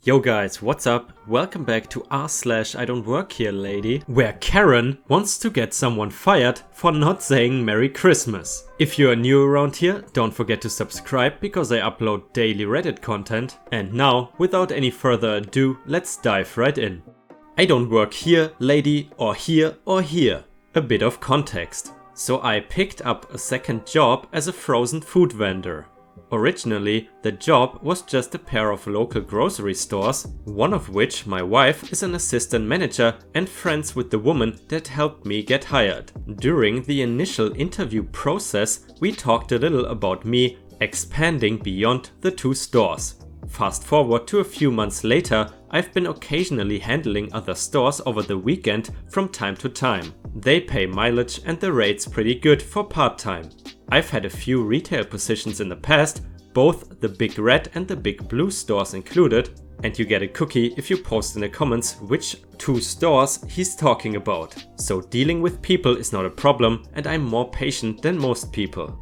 Yo guys, what's up? Welcome back to r/IDontWorkHereLady, where Karen wants to get someone fired for not saying Merry Christmas. If you are new around here, don't forget to subscribe because I upload daily Reddit content. And now, without any further ado, let's dive right in. I don't work here, lady, or here or here. A bit of context. So I picked up a second job as a frozen food vendor. Originally, the job was just a pair of local grocery stores, one of which my wife is an assistant manager and friends with the woman that helped me get hired. During the initial interview process, we talked a little about me expanding beyond the two stores. Fast forward to a few months later, I've been occasionally handling other stores over the weekend from time to time. They pay mileage and the rate's pretty good for part-time. I've had a few retail positions in the past, both the Big Red and the Big Blue stores included, and you get a cookie if you post in the comments which two stores he's talking about. So dealing with people is not a problem and I'm more patient than most people.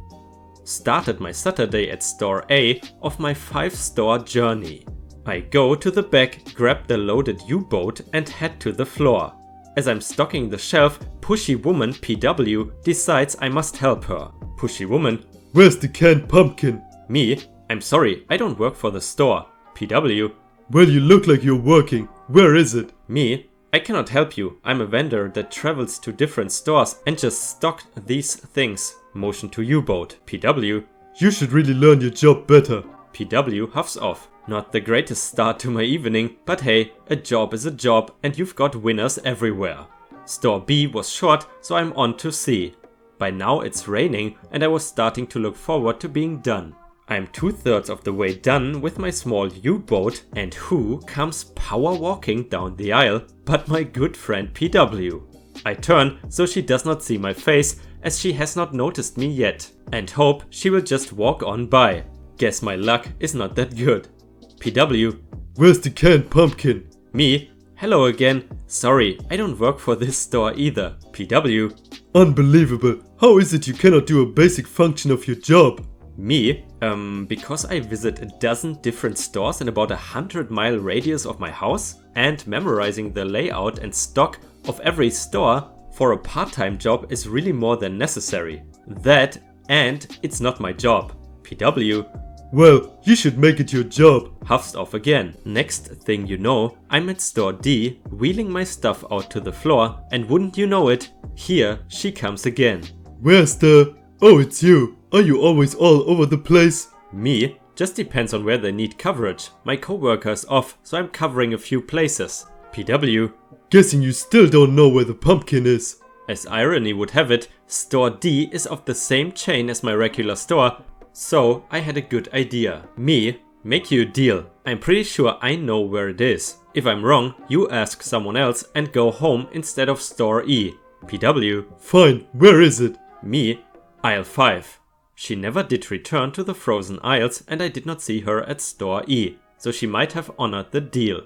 Started my Saturday at store A of my 5-store journey. I go to the back, grab the loaded U-boat and head to the floor. As I'm stocking the shelf, pushy woman PW decides I must help her. Pushy woman: Where's the canned pumpkin? Me: I'm sorry, I don't work for the store. PW: Well, you look like you're working. Where is it? Me: I cannot help you. I'm a vendor that travels to different stores and just stocked these things. Motion to U-boat. PW: You should really learn your job better. PW huffs off. Not the greatest start to my evening, but hey, a job is a job and you've got winners everywhere. Store B was short, so I'm on to C. By now it's raining and I was starting to look forward to being done. I'm 2/3 of the way done with my small U-boat and who comes power walking down the aisle but my good friend PW. I turn so she does not see my face as she has not noticed me yet and hope she will just walk on by. Guess my luck is not that good. PW: Where's the canned pumpkin? Me: Hello again. Sorry, I don't work for this store either. PW: Unbelievable. How is it you cannot do a basic function of your job? Me: Because I visit a dozen different stores in about 100-mile radius of my house and memorizing the layout and stock of every store for a part-time job is really more than necessary. That and it's not my job. PW: Well, you should make it your job. Huffs off again. Next thing you know, I'm at store D, wheeling my stuff out to the floor, and wouldn't you know it, here she comes again. Where's the... Oh, it's you. Are you always all over the place? Me: Just depends on where they need coverage. My coworker is off, so I'm covering a few places. PW: Guessing you still don't know where the pumpkin is. As irony would have it, store D is of the same chain as my regular store, so I had a good idea. Me: Make you a deal. I'm pretty sure I know where it is. If I'm wrong, you ask someone else and go home instead of store E. PW: Fine, where is it? Me: Aisle 5. She never did return to the frozen aisles and I did not see her at store E, so she might have honored the deal.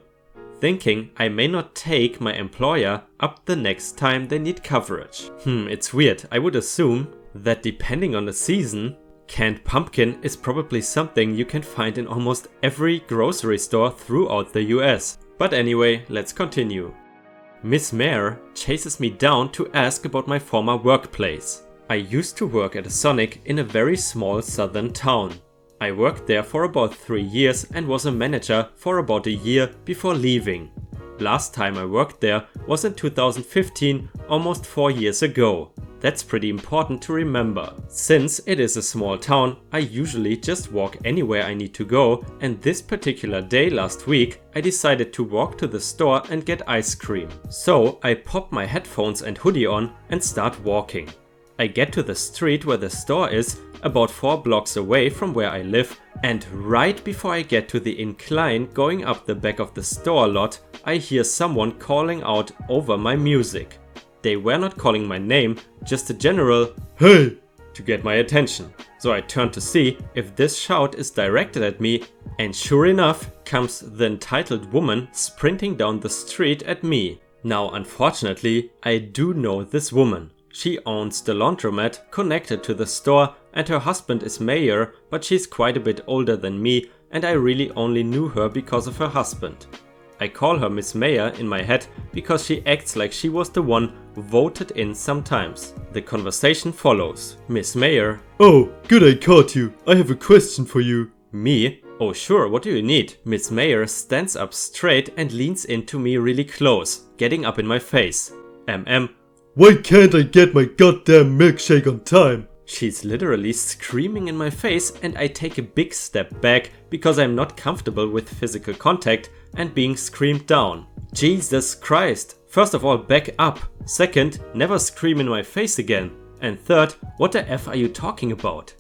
Thinking I may not take my employer up the next time they need coverage. It's weird. I would assume that depending on the season, canned pumpkin is probably something you can find in almost every grocery store throughout the US. But anyway, let's continue. Miss Mayor chases me down to ask about my former workplace. I used to work at a Sonic in a very small southern town. I worked there for about 3 years and was a manager for about a year before leaving. Last time I worked there was in 2015, almost 4 years ago. That's pretty important to remember. Since it is a small town, I usually just walk anywhere I need to go, and this particular day last week I decided to walk to the store and get ice cream. So I pop my headphones and hoodie on and start walking. I get to the street where the store is, about 4 blocks away from where I live, and right before I get to the incline going up the back of the store lot, I hear someone calling out over my music. They were not calling my name, just a general "Hey!" to get my attention. So I turn to see if this shout is directed at me, and sure enough comes the entitled woman sprinting down the street at me. Now unfortunately, I do know this woman. She owns the laundromat connected to the store and her husband is mayor, but she's quite a bit older than me, and I really only knew her because of her husband. I call her Miss Mayor in my head because she acts like she was the one voted in sometimes. The conversation follows. Miss Mayor. Oh, good I caught you. I have a question for you. Me? Oh sure, what do you need? Miss Mayor stands up straight and leans into me really close, getting up in my face. Why can't I get my goddamn milkshake on time? She's literally screaming in my face, and I take a big step back because I'm not comfortable with physical contact and being screamed down. Jesus Christ! First of all, back up. Second, never scream in my face again. And third, what the F are you talking about?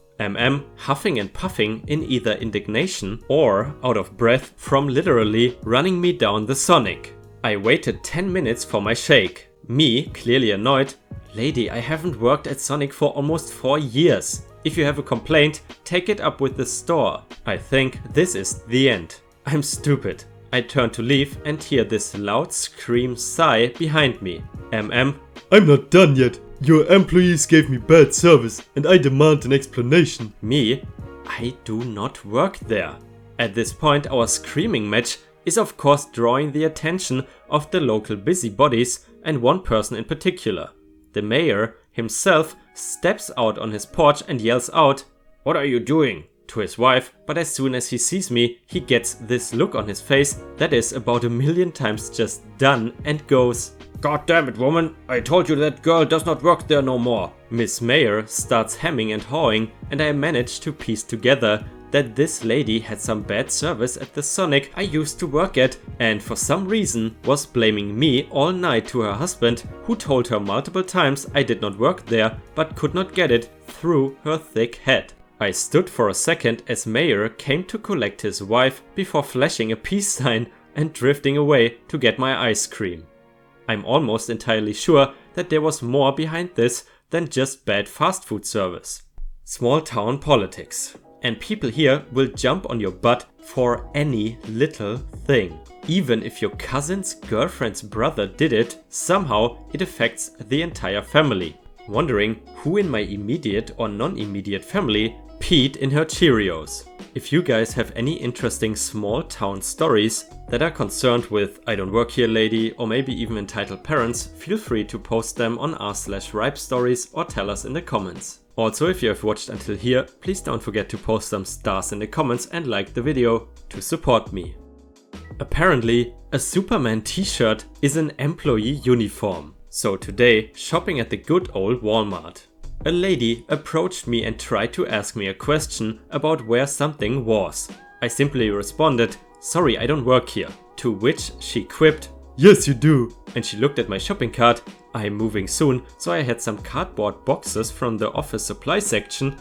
Huffing and puffing in either indignation or out of breath from literally running me down the Sonic. I waited 10 minutes for my shake. Me, clearly annoyed. Lady, I haven't worked at Sonic for almost 4 years. If you have a complaint, take it up with the store. I think this is the end. I'm stupid. I turn to leave and hear this loud scream sigh behind me. I'm not done yet. Your employees gave me bad service and I demand an explanation. Me? I do not work there. At this point, our screaming match is of course drawing the attention of the local busybodies and one person in particular. The mayor himself steps out on his porch and yells out, "What are you doing?" to his wife, but as soon as he sees me, he gets this look on his face that is about 1,000,000 times just done and goes, "God damn it, woman, I told you that girl does not work there no more." Miss Mayor starts hemming and hawing, and I manage to piece together that this lady had some bad service at the Sonic I used to work at and for some reason was blaming me all night to her husband, who told her multiple times I did not work there but could not get it through her thick head. I stood for a second as Mayor came to collect his wife before flashing a peace sign and drifting away to get my ice cream. I'm almost entirely sure that there was more behind this than just bad fast food service. Small town politics. And people here will jump on your butt for any little thing. Even if your cousin's girlfriend's brother did it, somehow it affects the entire family. Wondering who in my immediate or non-immediate family peed in her Cheerios. If you guys have any interesting small town stories that are concerned with IDontWorkHereLady or maybe even entitled parents, feel free to post them on r/ripestories or tell us in the comments. Also, if you have watched until here, please don't forget to post some stars in the comments and like the video to support me. Apparently, a Superman t-shirt is an employee uniform. So today, shopping at the good old Walmart. A lady approached me and tried to ask me a question about where something was. I simply responded, "Sorry, I don't work here." To which she quipped, "Yes, you do." And she looked at my shopping cart. I'm moving soon, so I had some cardboard boxes from the office supply section.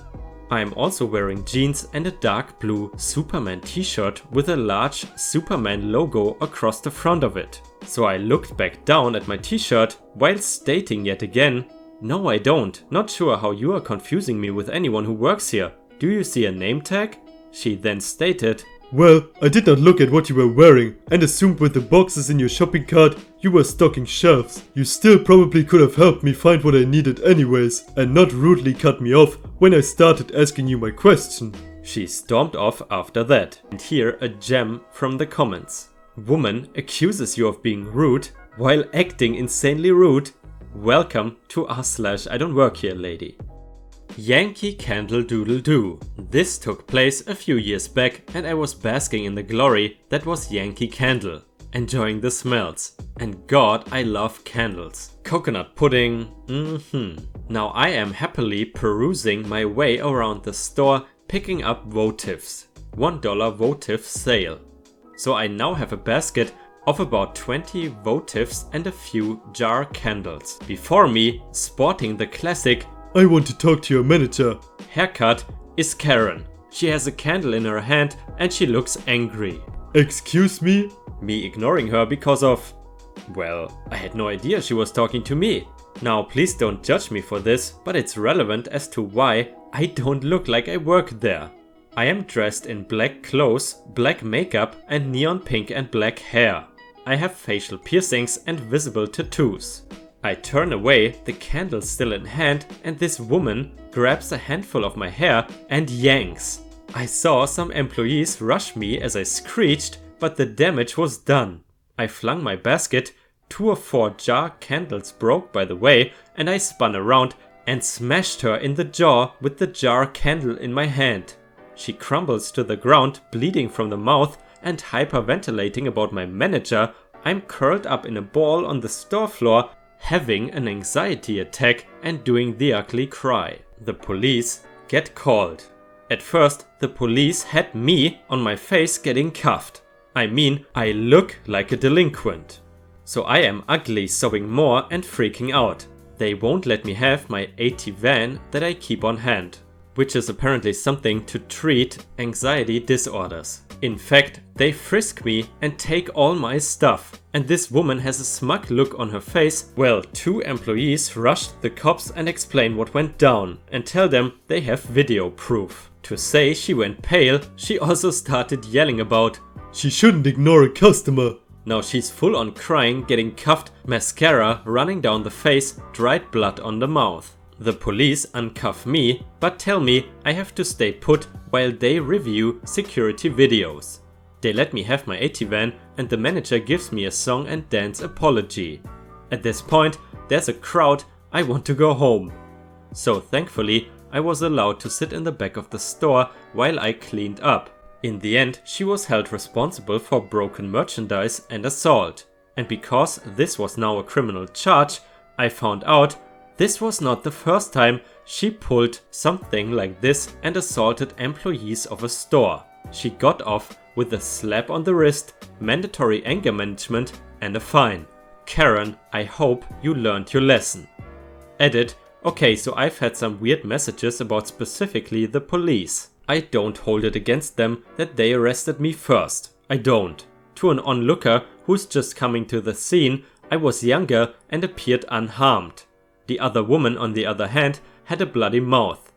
I'm also wearing jeans and a dark blue Superman t-shirt with a large Superman logo across the front of it. So I looked back down at my t-shirt while stating yet again, "No, I don't. Not sure how you are confusing me with anyone who works here. Do you see a name tag?" She then stated, "Well, I did not look at what you were wearing and assumed with the boxes in your shopping cart you were stocking shelves. You still probably could have helped me find what I needed anyways and not rudely cut me off when I started asking you my question." She stormed off after that. And here a gem from the comments. Woman accuses you of being rude while acting insanely rude. Welcome to r/IDontWorkHereLady. Yankee Candle Doodle Doo. This took place a few years back and I was basking in the glory that was Yankee Candle, enjoying the smells. And God, I love candles. Coconut pudding, Now I am happily perusing my way around the store picking up votives. $1 votive sale. So I now have a basket of about 20 votives and a few jar candles. Before me, sporting the classic "I want to talk to your manager" haircut, is Karen. She has a candle in her hand and she looks angry. "Excuse me?" Me ignoring her because of, well, I had no idea she was talking to me. Now please don't judge me for this, but it's relevant as to why I don't look like I work there. I am dressed in black clothes, black makeup and neon pink and black hair. I have facial piercings and visible tattoos. I turn away, the candle still in hand, and this woman grabs a handful of my hair and yanks. I saw some employees rush me as I screeched, but the damage was done. I flung my basket, 2 or 4 jar candles broke by the way, and I spun around and smashed her in the jaw with the jar candle in my hand. She crumbles to the ground, bleeding from the mouth and hyperventilating about my manager. I'm curled up in a ball on the store floor, having an anxiety attack and doing the ugly cry. The police get called. At first, the police had me on my face getting cuffed. I mean, I look like a delinquent. So I am ugly sobbing more and freaking out. They won't let me have my AT-van that I keep on hand, which is apparently something to treat anxiety disorders. In fact, they frisk me and take all my stuff. And this woman has a smug look on her face. Well, 2 employees rushed the cops and explain what went down and tell them they have video proof. To say she went pale, she also started yelling about, "She shouldn't ignore a customer." Now she's full on crying, getting cuffed, mascara running down the face, dried blood on the mouth. The police uncuff me, but tell me I have to stay put while they review security videos. They let me have my AT-van and the manager gives me a song and dance apology. At this point, there's a crowd, I want to go home. So thankfully, I was allowed to sit in the back of the store while I cleaned up. In the end, she was held responsible for broken merchandise and assault. And because this was now a criminal charge, I found out this was not the first time she pulled something like this and assaulted employees of a store. She got off with a slap on the wrist, mandatory anger management and a fine. Karen, I hope you learned your lesson. Edit. Okay, so I've had some weird messages about specifically the police. I don't hold it against them that they arrested me first. I don't. To an onlooker who's just coming to the scene, I was younger and appeared unharmed. The other woman, on the other hand, had a bloody mouth.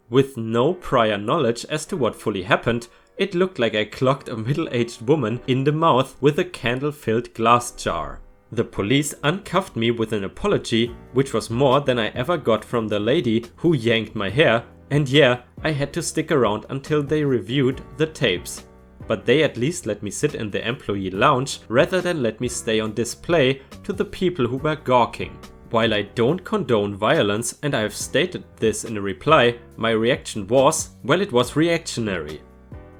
With no prior knowledge as to what fully happened, it looked like I clocked a middle-aged woman in the mouth with a candle-filled glass jar. The police uncuffed me with an apology, which was more than I ever got from the lady who yanked my hair, and yeah, I had to stick around until they reviewed the tapes. But they at least let me sit in the employee lounge rather than let me stay on display to the people who were gawking. While I don't condone violence, and I have stated this in a reply, my reaction was, well, it was reactionary.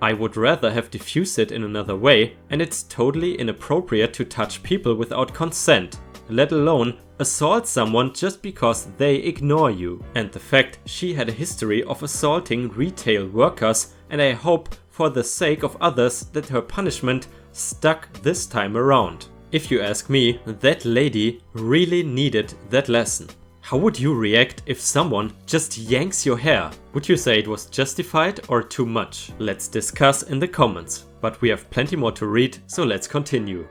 I would rather have diffused it in another way, and it's totally inappropriate to touch people without consent, let alone assault someone just because they ignore you. And the fact she had a history of assaulting retail workers, and I hope for the sake of others that her punishment stuck this time around. If you ask me, that lady really needed that lesson. How would you react if someone just yanks your hair? Would you say it was justified or too much? Let's discuss in the comments. But we have plenty more to read, so let's continue.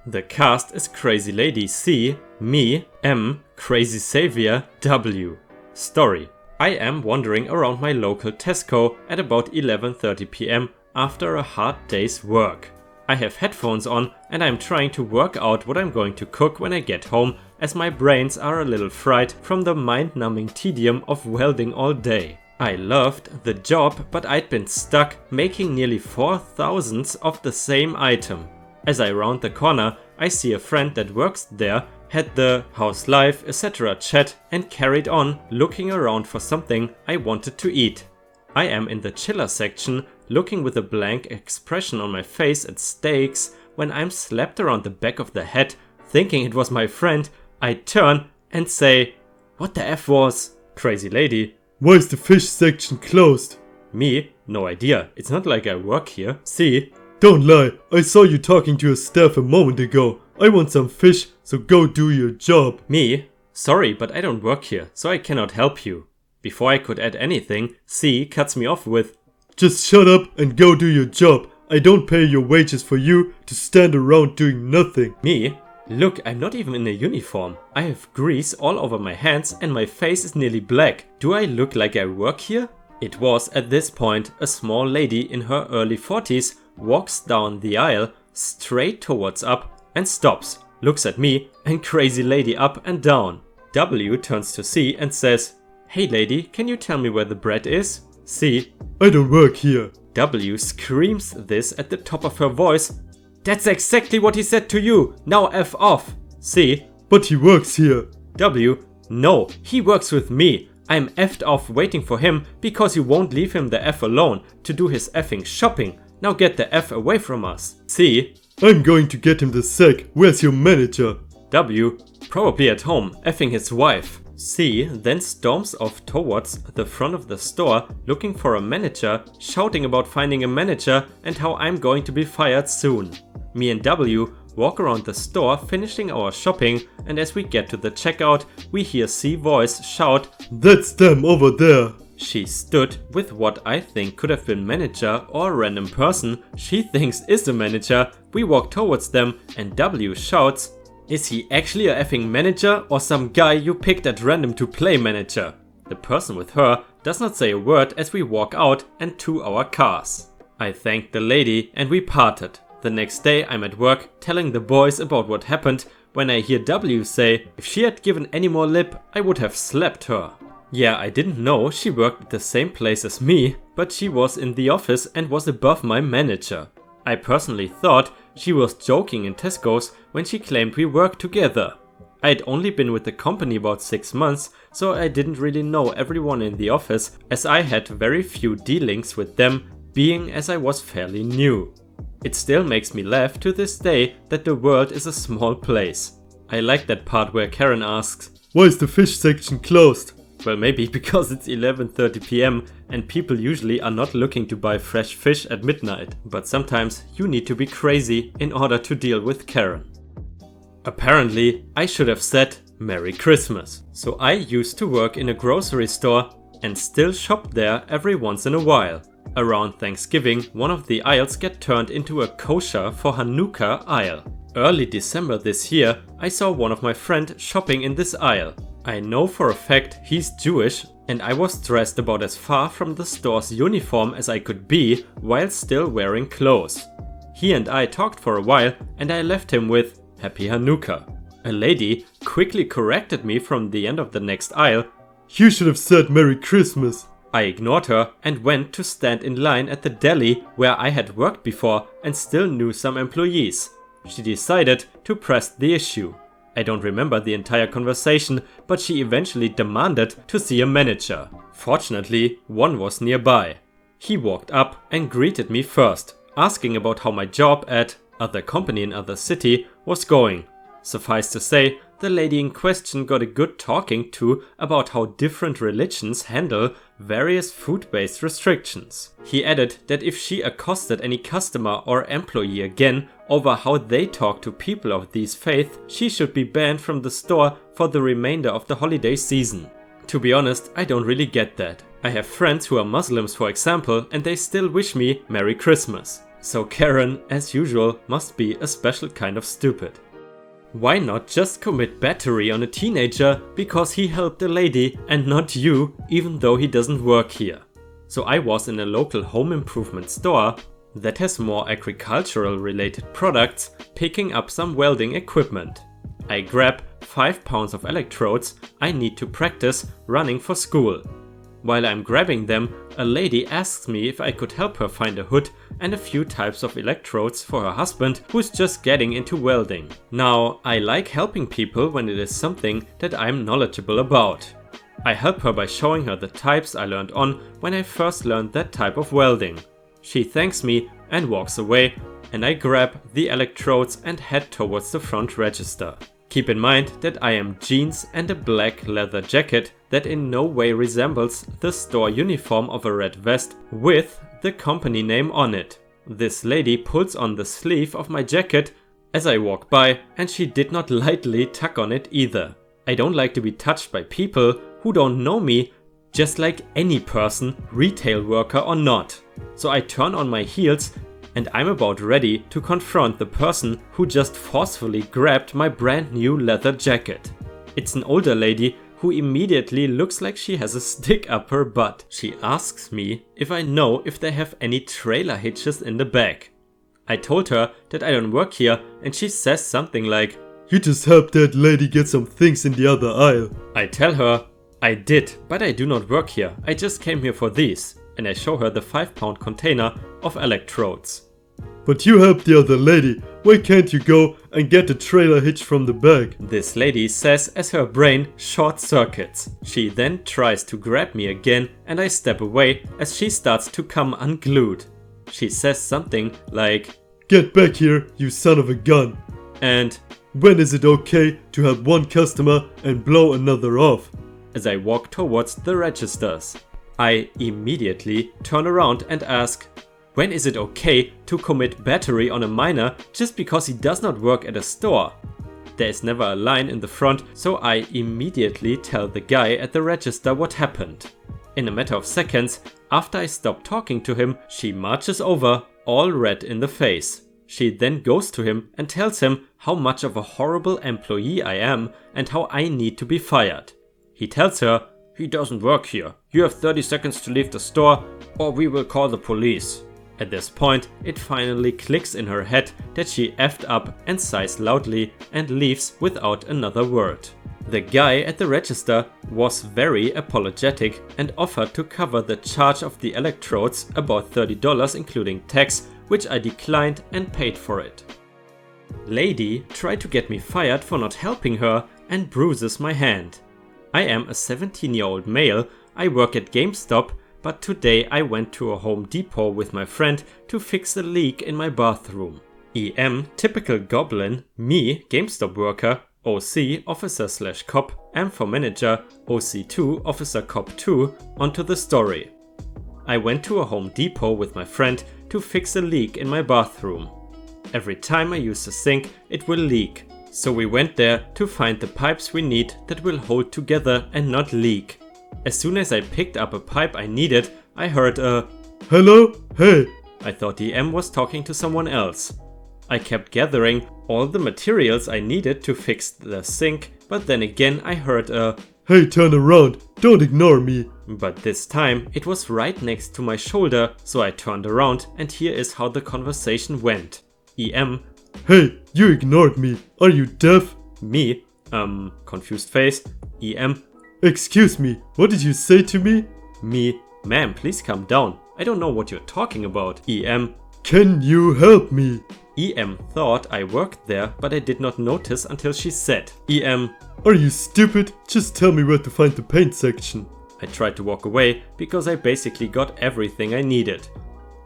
The cast is Crazy Lady C, me, M, Crazy Savior, W. Story. I am wandering around my local Tesco at about 11:30 p.m. after a hard day's work. I have headphones on and I'm trying to work out what I'm going to cook when I get home, as my brains are a little fried from the mind-numbing tedium of welding all day. I loved the job, but I'd been stuck making nearly 4,000 of the same item. As I round the corner, I see a friend that works there, had the how's life etc. chat and carried on looking around for something I wanted to eat. I am in the chiller section looking with a blank expression on my face at steaks when I'm slapped around the back of the head thinking it was my friend. I turn and say, "What the F was?" Crazy Lady. "Why is the fish section closed?" Me? No idea. It's not like I work here. See? "Don't lie, I saw you talking to your staff a moment ago. I want some fish, so go do your job." Me? Sorry, but I don't work here, so I cannot help you. Before I could add anything, C cuts me off with, "Just shut up and go do your job. I don't pay your wages for you to stand around doing nothing." Me? Look, I'm not even in a uniform. I have grease all over my hands and my face is nearly black. Do I look like I work here? It was at this point a small lady in her early 40s walks down the aisle straight towards up and stops, looks at me and Crazy Lady up and down. W turns to C and says, "Hey lady, can you tell me where the bread is?" C. I don't work here. W screams this at the top of her voice. That's exactly what he said to you. Now F off. C. But he works here. W. No, he works with me. I'm effed off waiting for him because you won't leave him the F alone to do his effing shopping. Now get the F away from us. C. I'm going to get him the sack. Where's your manager? W. Probably at home, effing his wife. C then storms off towards the front of the store looking for a manager, shouting about finding a manager and how I'm going to be fired soon. Me and W walk around the store finishing our shopping, and as we get to the checkout we hear C voice shout, That's them over there. She stood with what I think could have been manager or a random person she thinks is the manager. We walk towards them and W shouts, Is he actually a effing manager or some guy you picked at random to play manager? The person with her does not say a word as we walk out and to our cars. I thanked the lady and we parted. The next day I'm at work telling the boys about what happened when I hear W say, if she had given any more lip I would have slapped her. Yeah, I didn't know she worked at the same place as me, but she was in the office and was above my manager. I personally thought she was joking in Tesco's when she claimed we worked together. I had only been with the company about 6 months, so I didn't really know everyone in the office as I had very few dealings with them, being as I was fairly new. It still makes me laugh to this day that the world is a small place. I like that part where Karen asks, Why is the fish section closed? Well, maybe because it's 11:30 PM and people usually are not looking to buy fresh fish at midnight. But sometimes you need to be crazy in order to deal with Karen. Apparently, I should have said Merry Christmas. So I used to work in a grocery store and still shop there every once in a while. Around Thanksgiving, one of the aisles get turned into a kosher for Hanukkah aisle. Early December this year, I saw one of my friends shopping in this aisle. I know for a fact he's Jewish and I was dressed about as far from the store's uniform as I could be while still wearing clothes. He and I talked for a while and I left him with Happy Hanukkah. A lady quickly corrected me from the end of the next aisle. You should have said Merry Christmas. I ignored her and went to stand in line at the deli where I had worked before and still knew some employees. She decided to press the issue. I don't remember the entire conversation, but she eventually demanded to see a manager. Fortunately, one was nearby. He walked up and greeted me first, asking about how my job at other company in other city was going. Suffice to say, the lady in question got a good talking to about how different religions handle various food-based restrictions. He added that if she accosted any customer or employee again over how they talk to people of these faiths, she should be banned from the store for the remainder of the holiday season. To be honest, I don't really get that. I have friends who are Muslims, for example, and they still wish me Merry Christmas. So Karen, as usual, must be a special kind of stupid. Why not just commit battery on a teenager because he helped a lady and not you, even though he doesn't work here? So I was in a local home improvement store that has more agricultural related products, picking up some welding equipment. I grab 5 pounds of electrodes I need to practice running for school. While I'm grabbing them, a lady asks me if I could help her find a hood and a few types of electrodes for her husband who's just getting into welding. Now, I like helping people when it is something that I'm knowledgeable about. I help her by showing her the types I learned on when I first learned that type of welding. She thanks me and walks away, and I grab the electrodes and head towards the front register. Keep in mind that I am jeans and a black leather jacket that in no way resembles the store uniform of a red vest with the company name on it. This lady pulls on the sleeve of my jacket as I walk by, and she did not lightly tug on it either. I don't like to be touched by people who don't know me, just like any person, retail worker or not. So I turn on my heels and I'm about ready to confront the person who just forcefully grabbed my brand new leather jacket. It's an older lady who immediately looks like she has a stick up her butt. She asks me if I know if they have any trailer hitches in the back. I told her that I don't work here and she says something like, You just helped that lady get some things in the other aisle. I tell her, I did, but I do not work here. I just came here for these. and I show her the 5-pound container of electrodes. But you helped the other lady. Why can't you go and get the trailer hitch from the back? This lady says as her brain short circuits. She then tries to grab me again and I step away as she starts to come unglued. She says something like, "Get back here, you son of a gun." and "When is it okay to help one customer and blow another off?" as I walk towards the registers. I immediately turn around and ask, when is it okay to commit battery on a minor just because he does not work at a store? There is never a line in the front, so I immediately tell the guy at the register what happened. In a matter of seconds, after I stop talking to him, she marches over, all red in the face. She then goes to him and tells him how much of a horrible employee I am and how I need to be fired. He tells her, "He doesn't work here. You have 30 seconds to leave the store or we will call the police." At this point, it finally clicks in her head that she effed up and sighs loudly and leaves without another word. The guy at the register was very apologetic and offered to cover the charge of the electrodes, about $30 including tax, which I declined and paid for it. Lady tried to get me fired for not helping her and bruises my hand. I am a 17-year-old male, I work at GameStop, but today I went to a Home Depot with my friend to fix a leak in my bathroom. EM, typical goblin, me, GameStop worker, OC, officer/cop, M for manager, OC2, officer cop 2, onto the story. I went to a Home Depot with my friend to fix a leak in my bathroom. Every time I use the sink, it will leak. So we went there to find the pipes we need that will hold together and not leak. As soon as I picked up a pipe I needed, I heard a "Hello? Hey." I thought EM was talking to someone else. I kept gathering all the materials I needed to fix the sink, but then again I heard a "Hey, turn around, don't ignore me." But this time it was right next to my shoulder, so I turned around and here is how the conversation went. EM: "Hey, you ignored me. Are you deaf?" Me: confused face. EM: "Excuse me, what did you say to me?" Me: "Ma'am, please calm down. I don't know what you're talking about." EM: "Can you help me?" EM thought I worked there, but I did not notice until she said, EM: "Are you stupid? Just tell me where to find the paint section." I tried to walk away because I basically got everything I needed.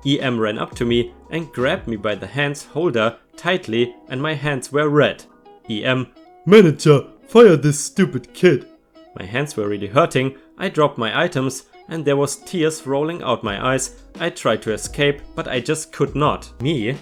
EM ran up to me and grabbed me by the hands holder tightly and my hands were red. EM: "Manager, fire this stupid kid." My hands were really hurting, I dropped my items and there was tears rolling out my eyes. I tried to escape, but I just could not. Me: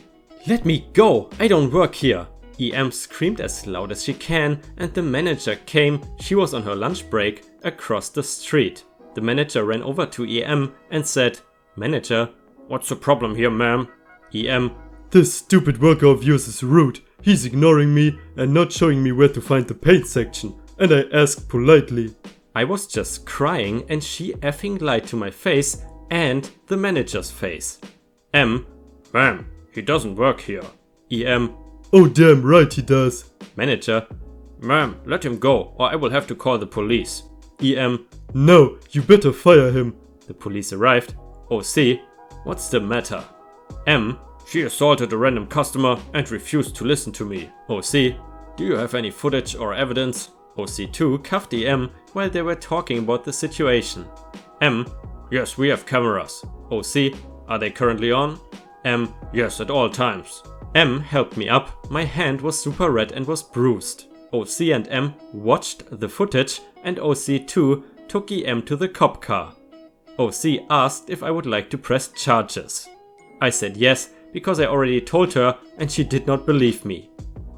"Let me go, I don't work here." EM screamed as loud as she can and the manager came. She was on her lunch break across the street. The manager ran over to EM and said, "Manager, what's the problem here, ma'am?" EM: "This stupid worker of yours is rude. He's ignoring me and not showing me where to find the paint section. And I asked politely." I was just crying and she effing lied to my face and the manager's face. M: "Ma'am, he doesn't work here." EM: "Oh damn right he does." Manager: "Ma'am, let him go or I will have to call the police." EM: "No, you better fire him." The police arrived. OC: "What's the matter?" M: "She assaulted a random customer and refused to listen to me." OC: "Do you have any footage or evidence?" OC2 cuffed EM while they were talking about the situation. M: "Yes, we have cameras." OC: "Are they currently on?" M: "Yes, at all times." M helped me up, my hand was super red and was bruised. OC and M watched the footage and OC2 took EM to the cop car. OC asked if I would like to press charges. I said yes, because I already told her and she did not believe me.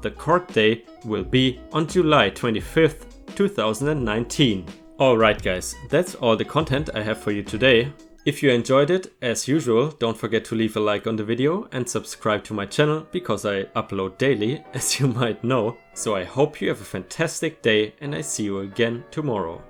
The court day will be on July 25th, 2019. Alright guys, that's all the content I have for you today. If you enjoyed it, as usual, don't forget to leave a like on the video and subscribe to my channel because I upload daily, as you might know. So I hope you have a fantastic day and I see you again tomorrow.